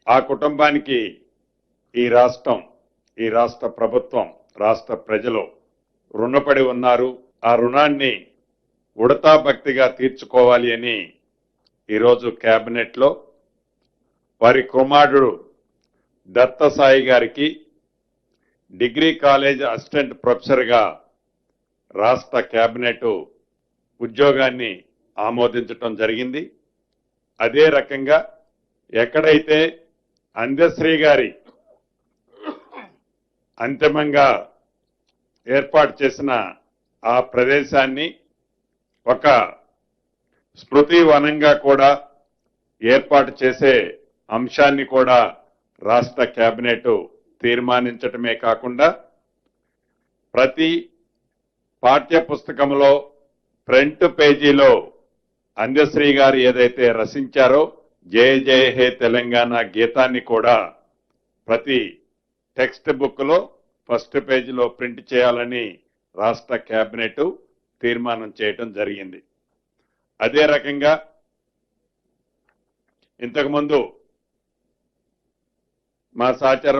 ఆ కుటుంబానికి ఈ రాష్ట్రం, ఈ రాష్ట్ర ప్రభుత్వం, రాష్ట్ర ప్రజలు రుణపడి ఉన్నారు. ఆ రుణాన్ని ఉడతా భక్తిగా తీర్చుకోవాలి అని ఈరోజు కేబినెట్ లో వారి కుమారుడు దత్తసాయి గారికి డిగ్రీ కాలేజ్ అసిస్టెంట్ ప్రొఫెసర్ గా రాష్ట్ర కేబినెట్ ఉద్యోగాన్ని ఆమోదించడం జరిగింది. అదే రకంగా ఎక్కడైతే అందశ్రీ గారి అంతిమంగా ఏర్పాటు చేసిన ఆ ప్రదేశాన్ని ఒక స్మృతి వనంగా కూడా ఏర్పాటు చేసే అంశాన్ని కూడా రాష్ట్ర కేబినెట్ తీర్మానించటమే కాకుండా ప్రతి పాఠ్య పుస్తకంలో ఫ్రంట్ పేజీలో అందశ్రీ గారు ఏదైతే రచించారో జయ జయ హే తెలంగాణ గీతాన్ని కూడా ప్రతి టెక్స్ట్ బుక్ లో ఫస్ట్ పేజీలో ప్రింట్ చేయాలని రాష్ట్ర కేబినెట్ తీర్మానం చేయటం జరిగింది. అదే రకంగా ఇంతకుముందు మా సహచర